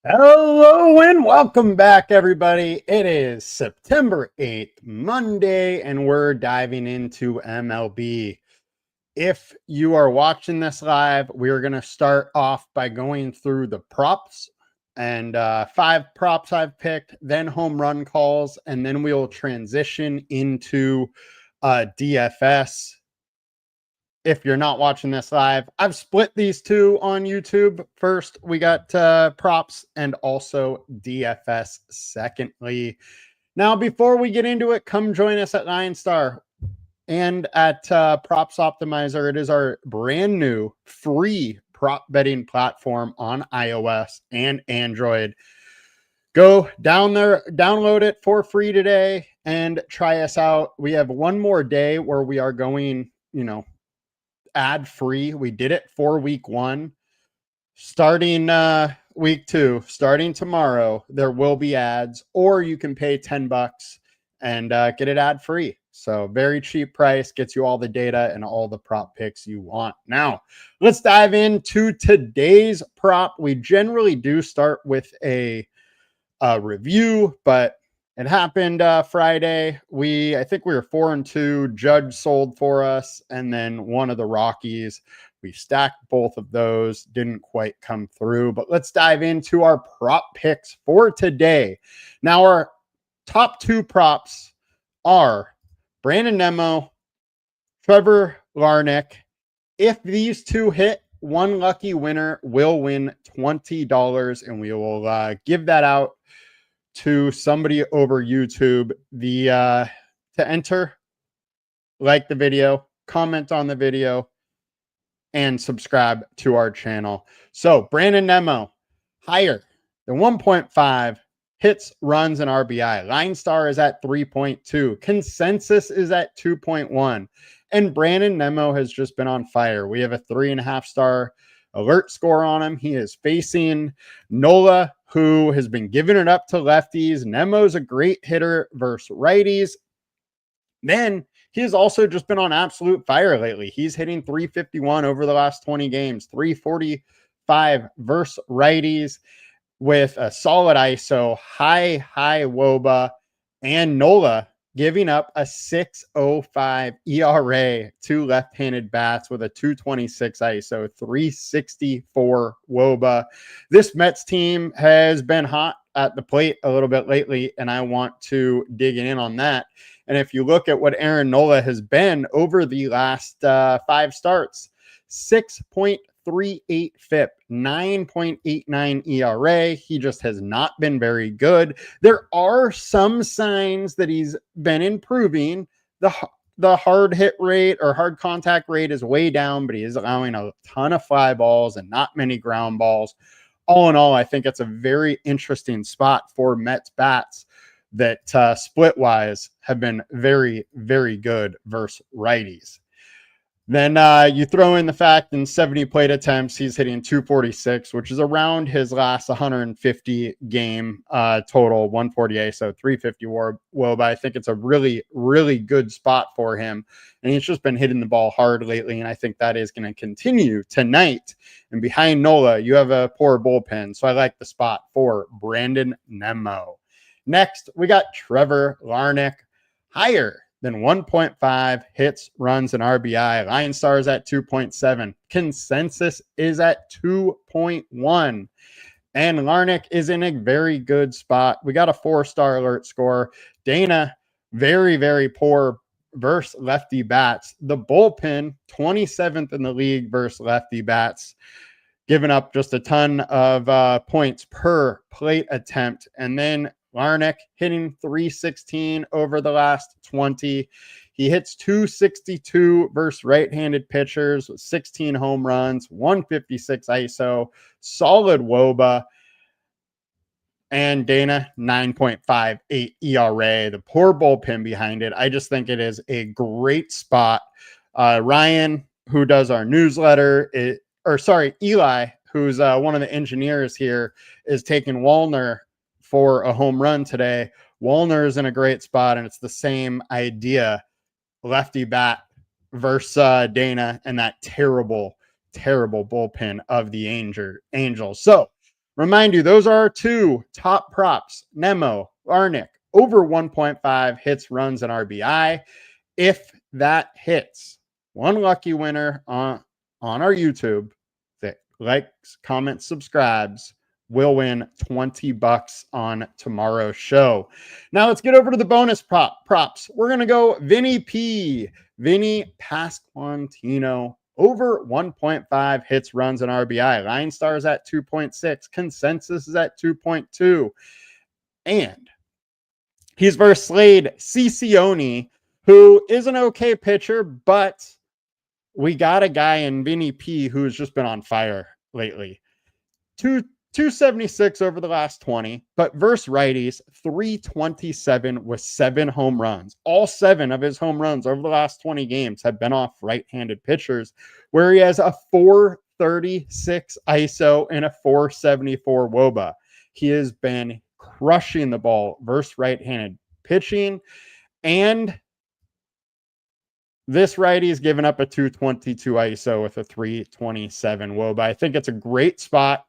Hello and welcome back, everybody. It is September 8th, Monday, and we're diving into MLB. If you are watching this live, we're going to start off by going through the props and 5 props I've picked, then home run calls, and then we'll transition into DFS. If you're not watching this live, I've split these two on YouTube. First, we got props and also DFS secondly. Now, before we get into it, come join us at LineStar and at Props Optimizer. It is our brand new free prop betting platform on iOS and Android. Go down there, download it for free today and try us out. We have one more day where we are going, ad free. We did it for week 1. Starting week 2, starting tomorrow, there will be ads, or you can pay $10 and get it ad free. So very cheap price, gets you all the data and all the prop picks you want. Now, let's dive into today's prop. We generally do start with a review, but it happened Friday. I think we were 4-2. Judge sold for us, and then one of the Rockies. We stacked both of those. Didn't quite come through. But let's dive into our prop picks for today. Now, our top 2 props are Brandon Nimmo, Trevor Larnach. If these 2 hit, one lucky winner will win $20, and we will give that out to somebody over YouTube. To enter, like the video, comment on the video, and subscribe to our channel. So Brandon Nimmo, higher than 1.5 hits, runs, and RBI. LineStar is at 3.2. Consensus is at 2.1. And Brandon Nimmo has just been on fire. We have a 3.5-star alert score on him. He is facing Nola, who has been giving it up to lefties. Nemo's a great hitter versus righties. Then he has also just been on absolute fire lately. He's hitting 351 over the last 20 games, 345 versus righties with a solid ISO, high WOBA, and Nola giving up a 6.05 ERA to left-handed bats with a 226 ISO, 364 WOBA. This Mets team has been hot at the plate a little bit lately, and I want to dig in on that. And if you look at what Aaron Nola has been over the last 5 starts, 6.38 FIP, 9.89 ERA. He just has not been very good. There are some signs that he's been improving. The hard hit rate or hard contact rate is way down, but he is allowing a ton of fly balls and not many ground balls. All in all, I think it's a very interesting spot for Mets bats that split-wise have been very, very good versus righties. Then you throw in the fact in 70 plate attempts, he's hitting 246, which is around his last 150 game total, 148, so 350 WOBA. I think it's a really, really good spot for him. And he's just been hitting the ball hard lately, and I think that is going to continue tonight. And behind Nola, you have a poor bullpen, so I like the spot for Brandon Nimmo. Next, we got Trevor Larnach, higher than 1.5 hits, runs, and RBI. LineStar is at 2.7. Consensus is at 2.1. And Larnach is in a very good spot. We got a 4-star alert score. Dana, very, very poor versus lefty bats. The bullpen, 27th in the league versus lefty bats, giving up just a ton of points per plate attempt. And then Larnach hitting 316 over the last 20. He hits 262 versus right-handed pitchers with 16 home runs, 156 ISO, solid WOBA. And Dana, 9.58 ERA. The poor bullpen behind it. I just think it is a great spot. Ryan, who does our newsletter, Eli, who's one of the engineers here, is taking Wallner for a home run today. Wallner is in a great spot, and it's the same idea. Lefty bat versus Dana and that terrible, terrible bullpen of the Angels. So Remind you, those are our two top props. Nemo, Larnick, over 1.5 hits, runs, and RBI. If that hits, one lucky winner on our YouTube that likes, comments, subscribes will win $20 on tomorrow's show. Now let's get over to the bonus props. We're going to go Vinny P. Vinny Pasquantino, over 1.5 hits, runs, and RBI. LineStar is at 2.6. Consensus is at 2.2. And he's versus Slade Ciccione, who is an okay pitcher, but we got a guy in Vinny P who's just been on fire lately. 276 over the last 20, but versus righties, 327 with 7 home runs. All 7 of his home runs over the last 20 games have been off right-handed pitchers, where he has a 436 ISO and a 474 WOBA. He has been crushing the ball versus right-handed pitching, and this righty is giving up a 222 ISO with a 327 WOBA. I think it's a great spot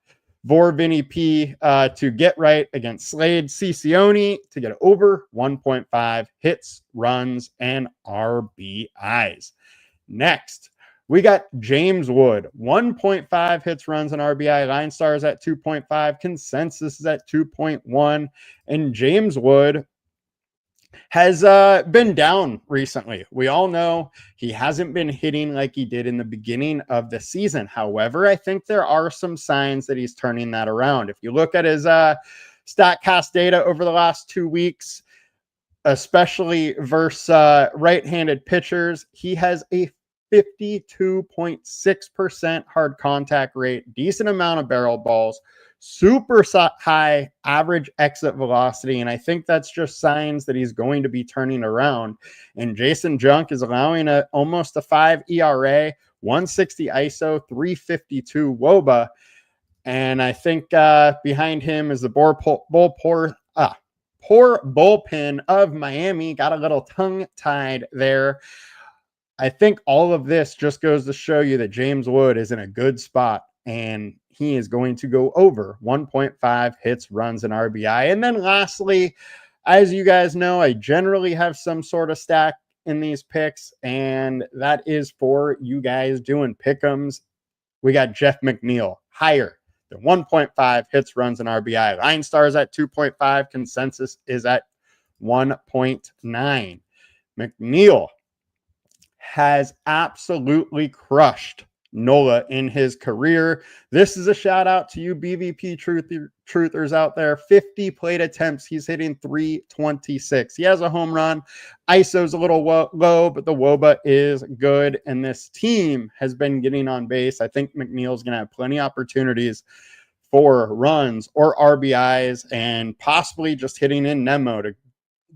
for Vinny P to get right against Slade Ciccione to get over 1.5 hits, runs, and RBIs. Next, we got James Wood, 1.5 hits, runs, and RBI. LineStar is at 2.5. Consensus is at 2.1. And James Wood has been down recently. We all know he hasn't been hitting like he did in the beginning of the season. However, I think there are some signs that he's turning that around. If you look at his StatCast data over the last 2 weeks, especially versus right-handed pitchers, he has a 52.6% hard contact rate, decent amount of barrel balls, super high average exit velocity, and I think that's just signs that he's going to be turning around. And Jason Junk is allowing almost a 5 ERA, 160 ISO, 352 WOBA, and I think behind him is the poor bullpen of Miami. Got a little tongue-tied there. I think all of this just goes to show you that James Wood is in a good spot, and he is going to go over 1.5 hits, runs, and RBI. And then lastly, as you guys know, I generally have some sort of stack in these picks, and that is for you guys doing pick'ems. We got Jeff McNeil, higher than 1.5 hits, runs, and RBI. LineStar is at 2.5. Consensus is at 1.9. McNeil has absolutely crushed Nola in his career. This is a shout out to you BVP truthers out there. 50 plate attempts. He's hitting 326. He has a home run. ISO's a little low, but the WOBA is good. And this team has been getting on base. I think McNeil's going to have plenty of opportunities for runs or RBIs and possibly just hitting in Nemo to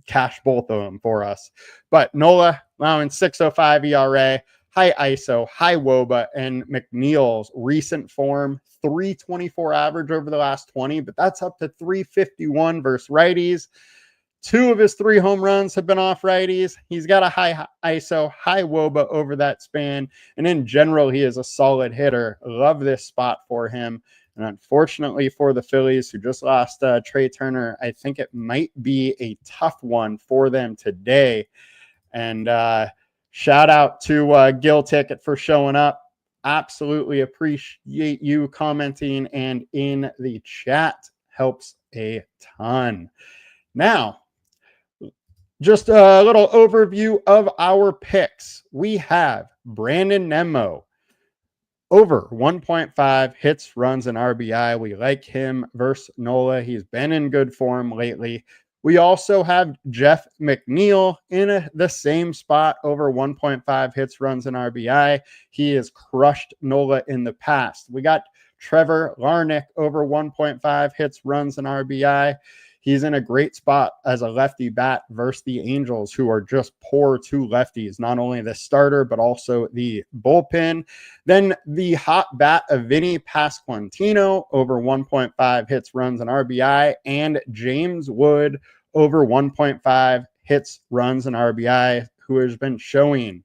cash both of them for us. But Nola allowing 6.05 ERA, high ISO, high WOBA, and McNeil's recent form, 324 average over the last 20, but that's up to 351 versus righties. 2 of his 3 home runs have been off righties. He's got a high ISO, high WOBA over that span, and in general, he is a solid hitter. Love this spot for him. And unfortunately for the Phillies, who just lost Trey Turner, I think it might be a tough one for them today. And shout out to Gil Ticket for showing up. Absolutely appreciate you commenting and in the chat. Helps a ton. Now, just a little overview of our picks. We have Brandon Nemo, over 1.5 hits, runs, and RBI. We like him versus Nola. He's been in good form lately. We also have Jeff McNeil in the same spot, over 1.5 hits, runs, and RBI. He has crushed Nola in the past. We got Trevor Larnick, over 1.5 hits, runs, and RBI. He's in a great spot as a lefty bat versus the Angels, who are just poor to lefties, not only the starter, but also the bullpen. Then the hot bat of Vinny Pasquantino, over 1.5 hits, runs, and RBI, and James Wood, over 1.5 hits, runs, and RBI, who has been showing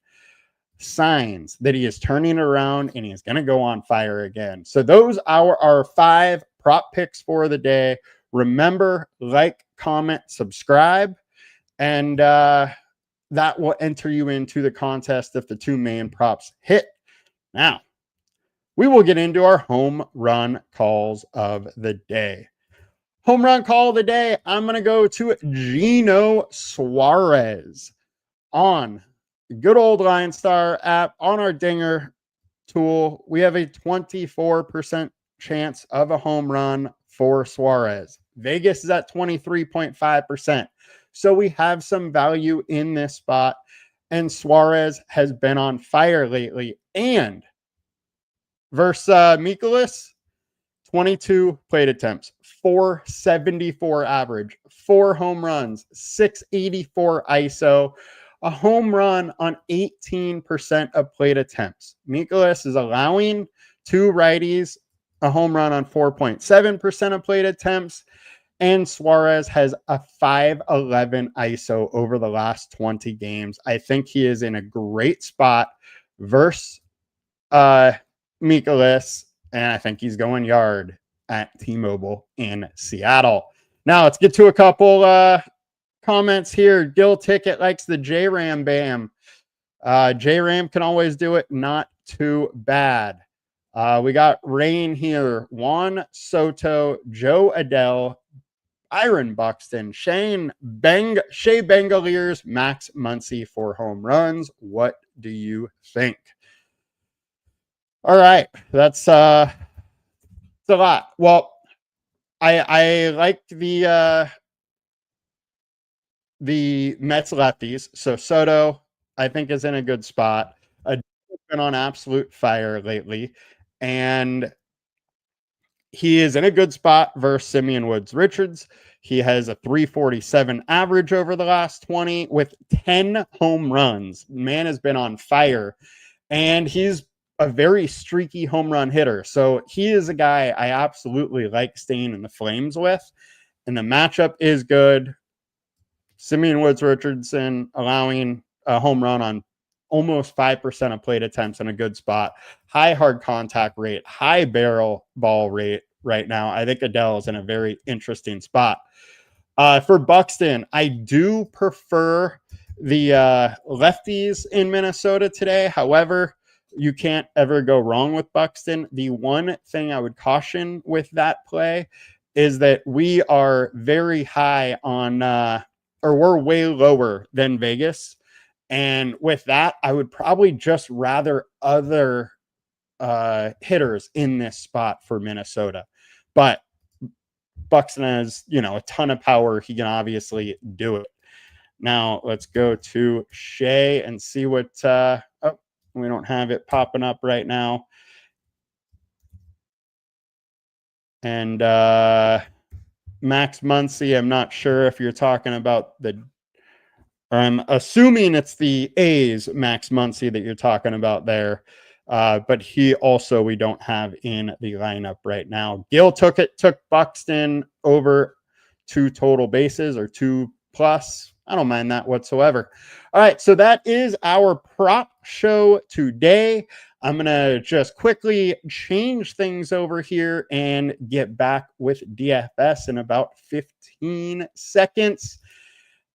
signs that he is turning around and he is going to go on fire again. So those are our 5 prop picks for the day. Remember, like, comment, subscribe, and that will enter you into the contest if the 2 main props hit. Now, we will get into our home run calls of the day. Home run call of the day, I'm going to go to Gino Suarez on good old LineStar app. On our dinger tool, we have a 24% chance of a home run for Suarez. Vegas is at 23.5%. So we have some value in this spot. And Suarez has been on fire lately. And versus Mikolas, 22 plate attempts, 474 average, 4 home runs, 684 ISO, a home run on 18% of plate attempts. Mikolas is allowing 2 righties a home run on 4.7% of plate attempts, and Suarez has a 511 ISO over the last 20 games. I think he is in a great spot versus Mikolas, and I think he's going yard at T-Mobile in Seattle. Now let's get to a couple comments here. Gil Ticket likes the J-Ram Bam. J-Ram can always do it. Not too bad. We got Rain here. Juan Soto, Joe Adele, Byron Buxton, Shea Bengaliers, Max Muncy for home runs. What do you think? All right, that's a lot. Well, I like the Mets lefties. So Soto, I think, is in a good spot. Been on absolute fire lately, and he is in a good spot versus Simeon Woods Richards. He has a 347 average over the last 20 with 10 home runs. Man has been on fire, and he's a very streaky home run hitter. So he is a guy I absolutely like staying in the Flames with, and the matchup is good. Simeon Woods Richardson allowing a home run on almost 5% of plate attempts in a good spot. High hard contact rate, high barrel ball rate right now. I think Adele is in a very interesting spot. For Buxton, I do prefer the lefties in Minnesota today. However, you can't ever go wrong with Buxton. The one thing I would caution with that play is that we are very high on, or we're way lower than Vegas. And with that, I would probably just rather other hitters in this spot for Minnesota. But Buxton has, a ton of power. He can obviously do it. Now let's go to Shea and see what, we don't have it popping up right now. And Max Muncy, I'm not sure if you're talking about I'm assuming it's the A's Max Muncy that you're talking about there. But he also, we don't have in the lineup right now. Gil took Buxton over 2 total bases or 2+. I don't mind that whatsoever. All right, so that is our prop show today. I'm going to just quickly change things over here and get back with DFS in about 15 seconds.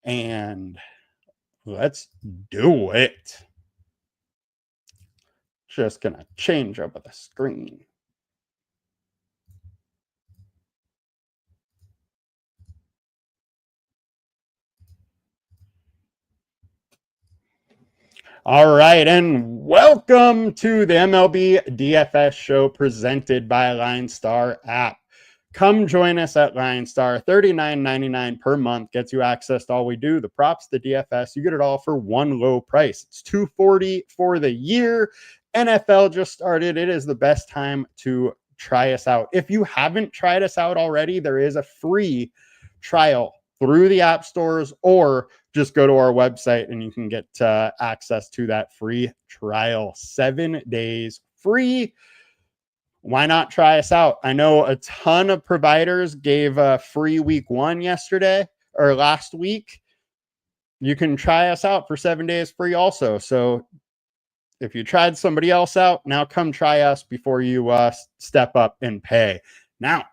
And let's do it. Just going to change over the screen. All right, and welcome to the MLB DFS show presented by LineStar app. Come join us at LineStar. $39.99 per month gets you access to all we do, the props, the DFS. You get it all for one low price. It's $240 for the year. NFL just started. It is the best time to try us out. If you haven't tried us out already, there is a free trial through the app stores, or just go to our website and you can get access to that free trial. 7 days free. Why not try us out? I know a ton of providers gave a free week 1 yesterday or last week. You can try us out for 7 days free also. So if you tried somebody else out, now come try us before you step up and pay. Now,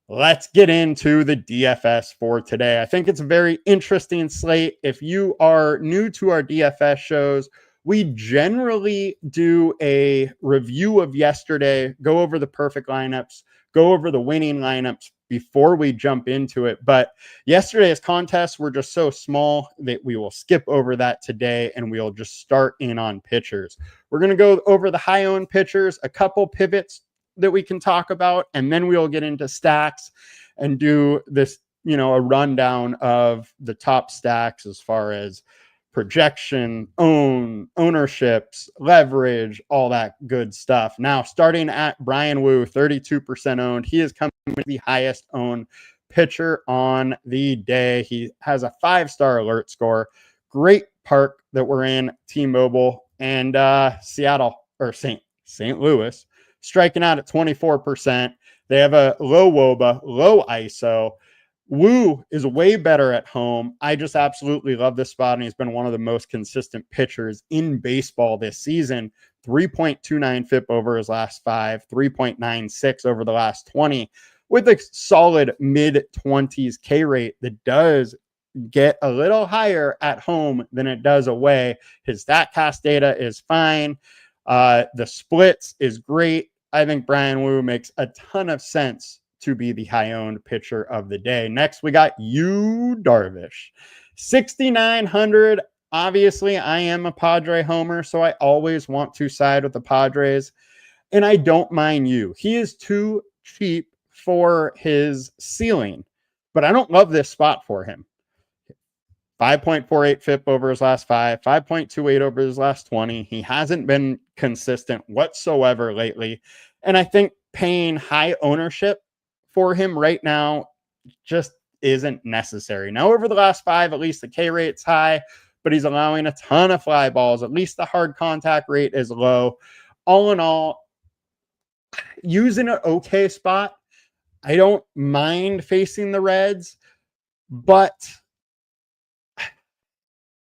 let's get into the DFS for today. I think it's a very interesting slate. If you are new to our DFS shows, we generally do a review of yesterday, go over the perfect lineups, go over the winning lineups before we jump into it. But yesterday's contests were just so small that we will skip over that today and we'll just start in on pitchers. We're going to go over the high owned pitchers, a couple pivots that we can talk about, and then we'll get into stacks and do this, a rundown of the top stacks as far as projection, ownerships, leverage, all that good stuff. Now, starting at Brian Wu, 32% owned. He is coming with the highest owned pitcher on the day. He has a 5-star alert score. Great park that we're in, T-Mobile, and Seattle or St. Louis, striking out at 24%. They have a low WOBA, low ISO. Wu is way better at home. I just absolutely love this spot, and he's been one of the most consistent pitchers in baseball this season. 3.29 FIP over his last 5, 3.96 over the last 20, with a solid mid-20s K rate that does get a little higher at home than it does away. His StatCast data is fine. The splits is great. I think Brian Wu makes a ton of sense to be the high-owned pitcher of the day. Next, we got Yu Darvish, 6,900. Obviously, I am a Padre homer, so I always want to side with the Padres, and I don't mind Yu. He is too cheap for his ceiling, but I don't love this spot for him. 5.48 FIP over his last 5, 5.28 over his last 20. He hasn't been consistent whatsoever lately. And I think paying high ownership for him right now just isn't necessary. Now, over the last 5, at least the K rate's high, but he's allowing a ton of fly balls. At least the hard contact rate is low. All in all, using an okay spot. I don't mind facing the Reds, but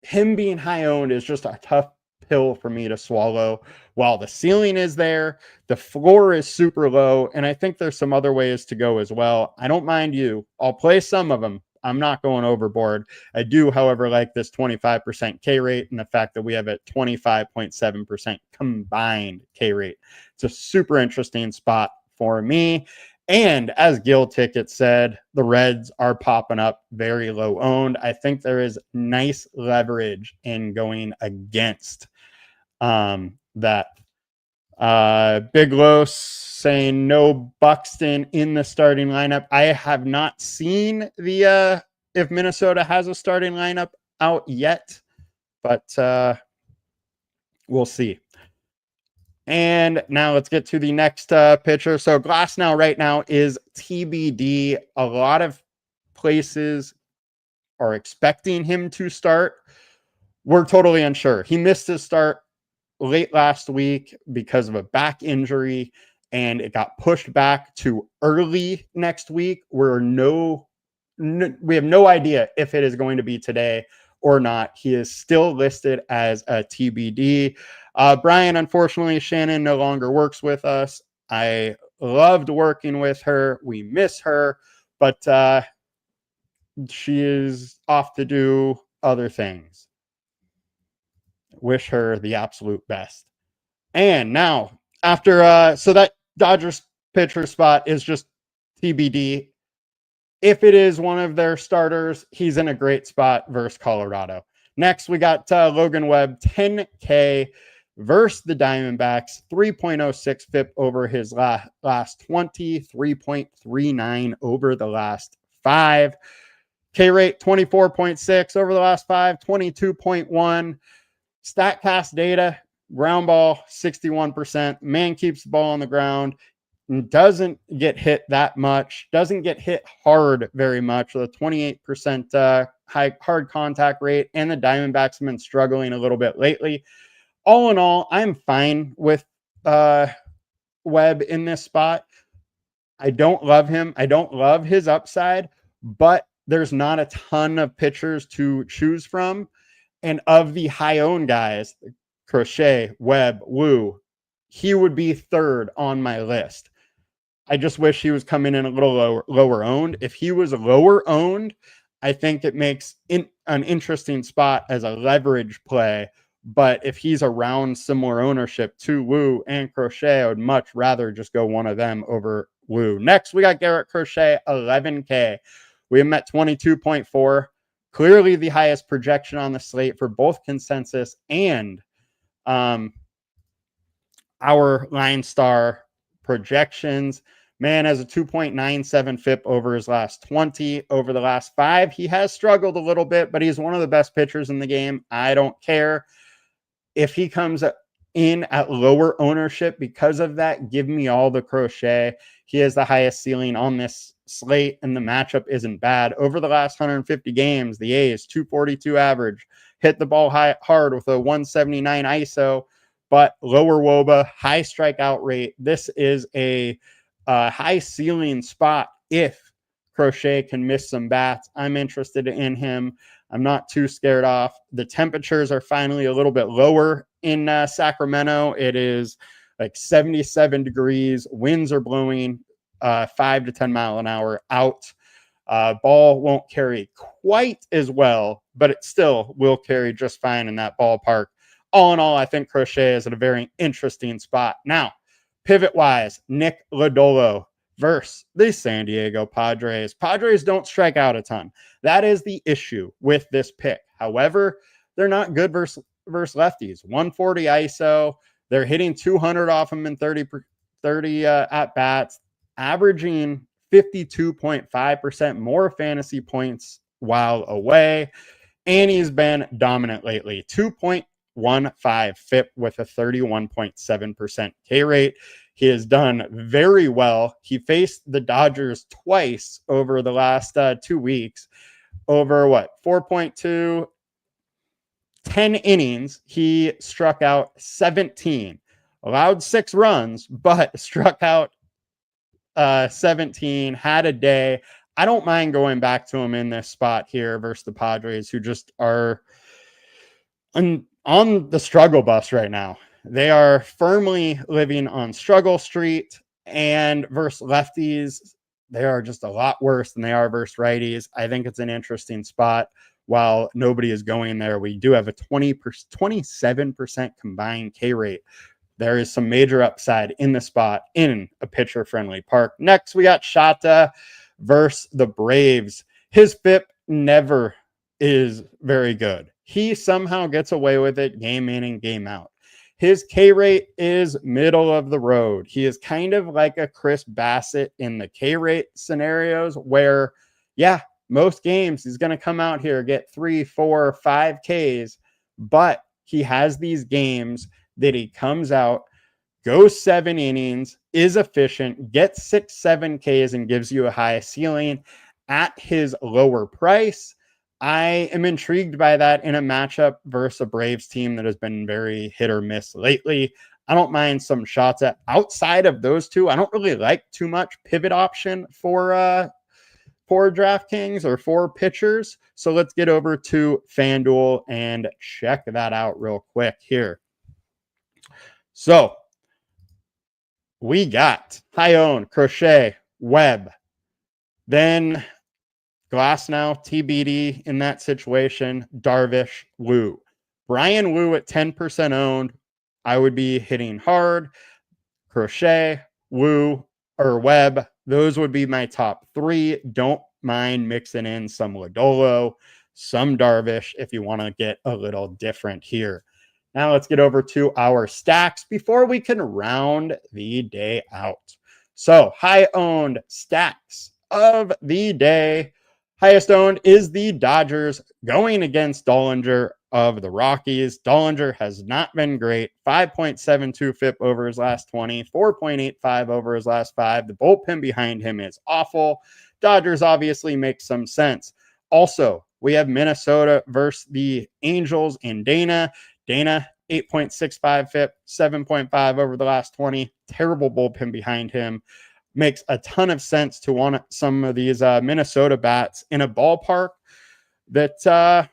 him being high owned is just a tough pill for me to swallow. While the ceiling is there, the floor is super low, and I think there's some other ways to go as well. I don't mind you. I'll play some of them. I'm not going overboard. I do, however, like this 25% K rate and the fact that we have a 25.7% combined K rate. It's a super interesting spot for me. And as Gil Ticket said, the Reds are popping up very low owned. I think there is nice leverage in going against that. Big Los saying no Buxton in the starting lineup. I have not seen the if Minnesota has a starting lineup out yet, but we'll see. And now let's get to the next pitcher. So Glasnow right now is TBD. A lot of places are expecting him to start. We're totally unsure. He missed his start late last week because of a back injury, and it got pushed back to early next week. We have no idea if it is going to be today or not. He is still listed as a TBD. Brian, unfortunately, Shannon no longer works with us. I loved working with her. We miss her, but she is off to do other things. Wish her the absolute best. And now, after so that Dodgers pitcher spot is just TBD. If it is one of their starters, he's in a great spot versus Colorado. Next, we got Logan Webb, 10K versus the Diamondbacks, 3.06 FIP over his last 20, 3.39 over the last 5. K rate, 24.6 over the last 5, 22.1. StatCast data, ground ball, 61%. Man keeps the ball on the ground. Doesn't get hit that much. Doesn't get hit hard very much with a 28% high hard contact rate. And the Diamondbacks have been struggling a little bit lately. All in all, I'm fine with Webb in this spot. I don't love him. I don't love his upside, but there's not a ton of pitchers to choose from. And of the high-owned guys, Crochet, Webb, Wu, he would be third on my list. I just wish he was coming in a little lower owned. If he was lower owned, I think it makes an interesting spot as a leverage play. But if he's around similar ownership to Woo and Crochet, I would much rather just go one of them over Woo. Next, we got Garrett Crochet, 11K. We have met 22.4. Clearly the highest projection on the slate for both consensus and our LineStar projections. Man has a 2.97 FIP over his last 20. Over the last 5, he has struggled a little bit, but he's one of the best pitchers in the game. I don't care. If he comes in at lower ownership because of that, give me all the Crochet. He has the highest ceiling on this slate, and the matchup isn't bad. Over the last 150 games, the A's 242 average, hit the ball hard with a 179 ISO, but lower WOBA, high strikeout rate. This is a high ceiling spot if Crochet can miss some bats. I'm interested in him. I'm not too scared off. The temperatures are finally a little bit lower in Sacramento. It is like 77 degrees. Winds are blowing 5 to 10 mile an hour out. Ball won't carry quite as well, but it still will carry just fine in that ballpark. All in all, I think Crochet is at a very interesting spot. Now, pivot-wise, Nick Lodolo versus the San Diego Padres. Padres don't strike out a ton. That is the issue with this pick. However, they're not good versus lefties. 140 ISO. They're hitting 200 off them in 30 at-bats, averaging 52.5% more fantasy points while away. And he's been dominant lately. 2.15 FIP with a 31.7% K rate. He has done very well. He faced the Dodgers twice over the last 2 weeks. Over 4.2, 10 innings, he struck out 17. Allowed 6 runs, but struck out 17, had a day. I don't mind going back to him in this spot here versus the Padres, who just are on the struggle bus right now. They are firmly living on struggle street, and versus lefties, they are just a lot worse than they are versus righties. I think it's an interesting spot. While nobody is going there, we do have a 27% combined K rate. There is some major upside in the spot in a pitcher-friendly park. Next, we got Shata versus the Braves. His FIP never is very good. He somehow gets away with it game in and game out. His K rate is middle of the road. He is kind of like a Chris Bassett in the K rate scenarios where, yeah, most games he's going to come out here, get 3, 4, 5 Ks, but he has these games that he comes out, goes 7 innings, is efficient, gets 6, 7 Ks, and gives you a high ceiling at his lower price. I am intrigued by that in a matchup versus a Braves team that has been very hit or miss lately. I don't mind some shots at outside of those two. I don't really like too much pivot option for DraftKings or for pitchers. So let's get over to FanDuel and check that out real quick here. So we got high owned, Crochet, Webb, then Glasnow, TBD in that situation, Darvish, Woo. Brian Woo at 10% owned, I would be hitting hard. Crochet, Woo, or Webb, those would be my top 3. Don't mind mixing in some Lodolo, some Darvish if you want to get a little different here. Now let's get over to our stacks before we can round the day out. So high owned stacks of the day. Highest owned is the Dodgers going against Dollinger of the Rockies. Dollinger has not been great. 5.72 FIP over his last 20, 4.85 over his last 5. The bullpen behind him is awful. Dodgers obviously make some sense. Also, we have Minnesota versus the Angels and Dana. Dana, 8.65 FIP, 7.5 over the last 20. Terrible bullpen behind him. Makes a ton of sense to want some of these Minnesota bats in a ballpark that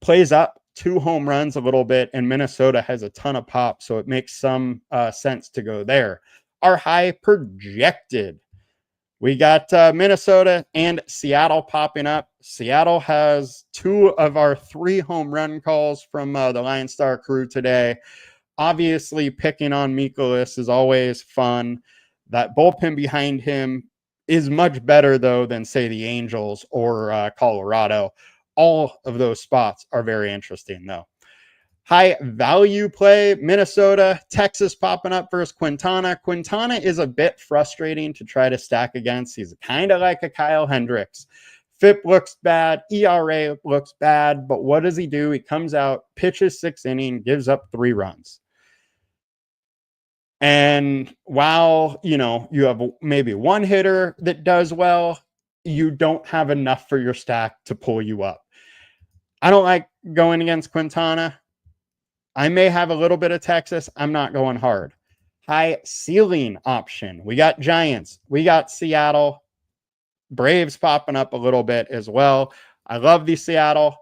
plays up 2 home runs a little bit, and Minnesota has a ton of pop, so it makes some sense to go there. our high projected. We got Minnesota and Seattle popping up. Seattle has 2 of our 3 home run calls from the LineStar crew today. Obviously, picking on Mikolas is always fun. That bullpen behind him is much better, though, than, say, the Angels or Colorado. All of those spots are very interesting, though. High value play, Minnesota, Texas popping up versus Quintana. Quintana is a bit frustrating to try to stack against. He's kind of like a Kyle Hendricks. FIP looks bad. ERA looks bad. But what does he do? He comes out, pitches 6 innings, gives up 3 runs. And while, you have maybe one hitter that does well, you don't have enough for your stack to pull you up. I don't like going against Quintana. I may have a little bit of Texas. I'm not going hard. High ceiling option. We got Giants. We got Seattle. Braves popping up a little bit as well. I love the Seattle.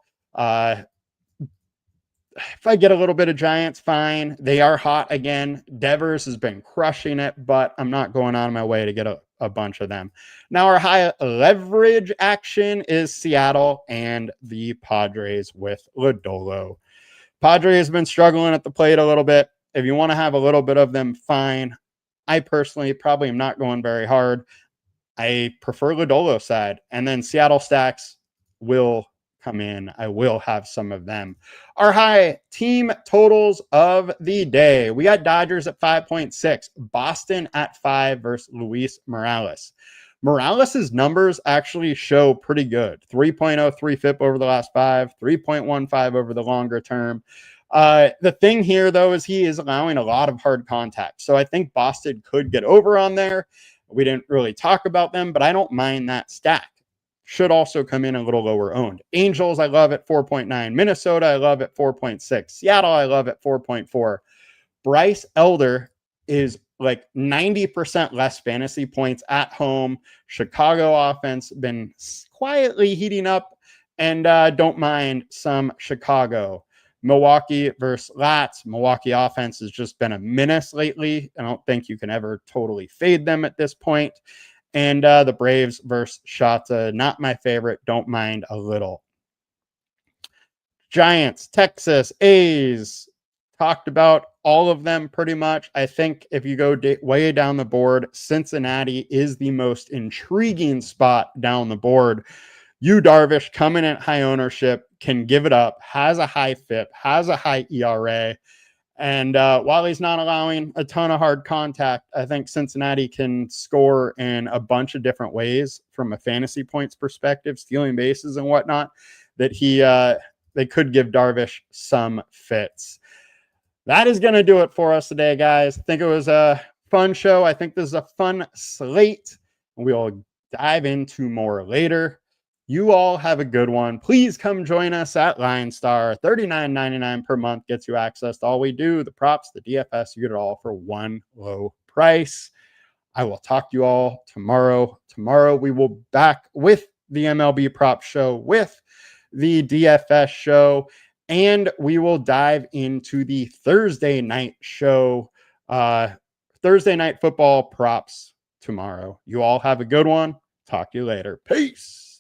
If I get a little bit of Giants, fine. They are hot again. Devers has been crushing it, but I'm not going on my way to get a bunch of them. Now, our high leverage action is Seattle and the Padres with Lodolo. Padres has been struggling at the plate a little bit. If you want to have a little bit of them, fine. I personally probably am not going very hard. I prefer Lodolo side. And then Seattle stacks will come in. I will have some of them. Our high team totals of the day. We got Dodgers at 5.6. Boston at 5 versus Luis Morales. Morales' numbers actually show pretty good. 3.03 FIP over the last 5, 3.15 over the longer term. The thing here, though, is he is allowing a lot of hard contact. So I think Boston could get over on there. We didn't really talk about them, but I don't mind that stack. Should also come in a little lower owned. Angels, I love at 4.9. Minnesota, I love at 4.6. Seattle, I love at 4.4. Bryce Elder is like 90% less fantasy points at home. Chicago offense been quietly heating up, and don't mind some Chicago. Milwaukee versus Lats. Milwaukee offense has just been a menace lately. I don't think you can ever totally fade them at this point. And the Braves versus Shota. Not my favorite. Don't mind a little. Giants, Texas, A's. Talked about all of them pretty much. I think if you go way down the board, Cincinnati is the most intriguing spot down the board. Yu Darvish coming at high ownership, can give it up, has a high FIP, has a high ERA. And while he's not allowing a ton of hard contact, I think Cincinnati can score in a bunch of different ways from a fantasy points perspective, stealing bases and whatnot, that they could give Darvish some fits. That is going to do it for us today, guys. I think it was a fun show. I think this is a fun slate. We'll dive into more later. You all have a good one. Please come join us at LineStar. $39.99 per month gets you access to all we do, the props, the DFS. You get it all for one low price. I will talk to you all tomorrow. Tomorrow we will be back with the MLB Prop show, with the DFS show, and we will dive into the Thursday night show, Thursday night football props tomorrow. You all have a good one. Talk to you later. Peace.